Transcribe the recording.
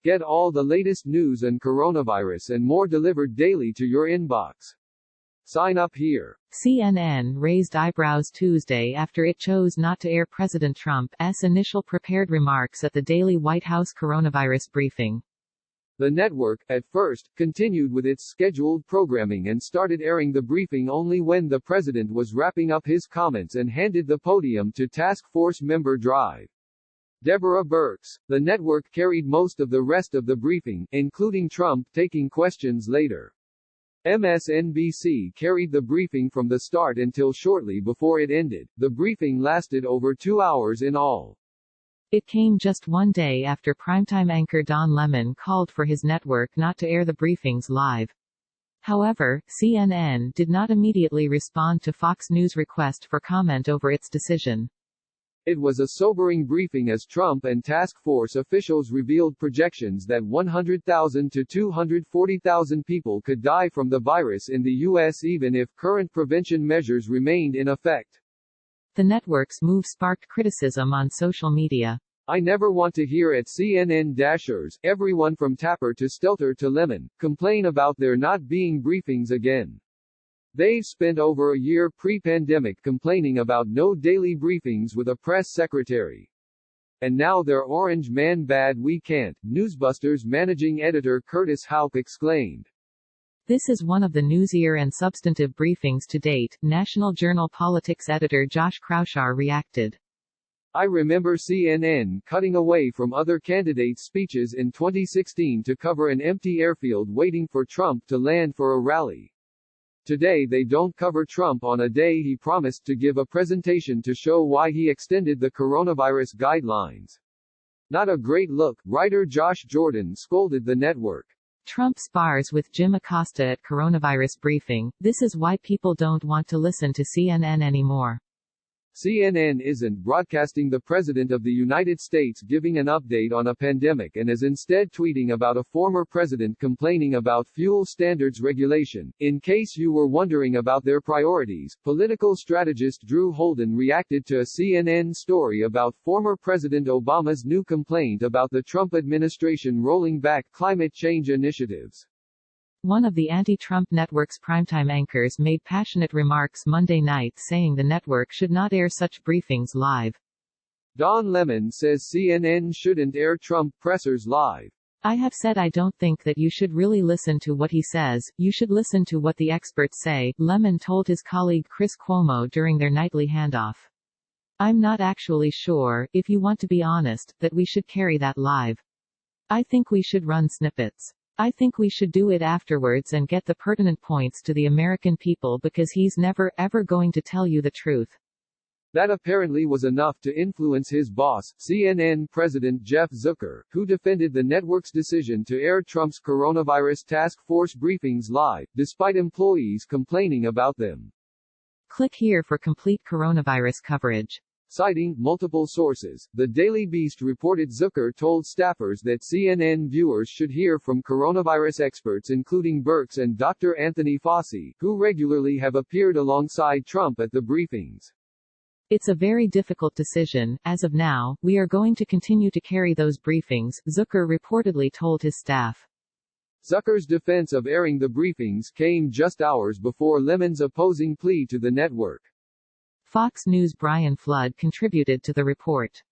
Get all the latest news and coronavirus and more delivered daily to your inbox. Sign up here. CNN raised eyebrows Tuesday after it chose not to air President Trump's initial prepared remarks at the daily White House coronavirus briefing. The network, at first, continued with its scheduled programming and started airing the briefing only when the president was wrapping up his comments and handed the podium to task force member Drive Deborah Birx. The network carried most of the rest of the briefing, including Trump taking questions later. MSNBC carried the briefing from the start until shortly before it ended. The briefing lasted over 2 hours in all. It came just one day after primetime anchor Don Lemon called for his network not to air the briefings live. However, CNN did not immediately respond to Fox News' request for comment over its decision. It was a sobering briefing as Trump and task force officials revealed projections that 100,000 to 240,000 people could die from the virus in the U.S. even if current prevention measures remained in effect. The network's move sparked criticism on social media. I never want to hear at CNN Dashers, everyone from Tapper to Stelter to Lemon, complain about there not being briefings again. They've spent over a year pre-pandemic complaining about no daily briefings with a press secretary. And now they're orange man bad we can't, Newsbusters managing editor Curtis Houck exclaimed. This is one of the newsier and substantive briefings to date, National Journal Politics editor Josh Kraushaar reacted. I remember CNN cutting away from other candidates' speeches in 2016 to cover an empty airfield waiting for Trump to land for a rally. Today they don't cover Trump on a day he promised to give a presentation to show why he extended the coronavirus guidelines. Not a great look, writer Josh Jordan scolded the network. Trump spars with Jim Acosta at coronavirus briefing. This is why people don't want to listen to CNN anymore. CNN isn't broadcasting the President of the United States giving an update on a pandemic and is instead tweeting about a former president complaining about fuel standards regulation. In case you were wondering about their priorities, political strategist Drew Holden reacted to a CNN story about former President Obama's new complaint about the Trump administration rolling back climate change initiatives. One of the anti-Trump network's primetime anchors made passionate remarks Monday night saying the network should not air such briefings live. Don Lemon says CNN shouldn't air Trump pressers live. I have said I don't think that you should really listen to what he says, you should listen to what the experts say, Lemon told his colleague Chris Cuomo during their nightly handoff. I'm not actually sure, if you want to be honest, that we should carry that live. I think we should run snippets. I think we should do it afterwards and get the pertinent points to the American people because he's never, ever going to tell you the truth. That apparently was enough to influence his boss, CNN President Jeff Zucker, who defended the network's decision to air Trump's coronavirus task force briefings live, despite employees complaining about them. Click here for complete coronavirus coverage. Citing multiple sources, the Daily Beast reported Zucker told staffers that CNN viewers should hear from coronavirus experts including Birx and Dr. Anthony Fauci, who regularly have appeared alongside Trump at the briefings. It's a very difficult decision. As of now, we are going to continue to carry those briefings, Zucker reportedly told his staff. Zucker's defense of airing the briefings came just hours before Lemon's opposing plea to the network. Fox News' Brian Flood contributed to the report.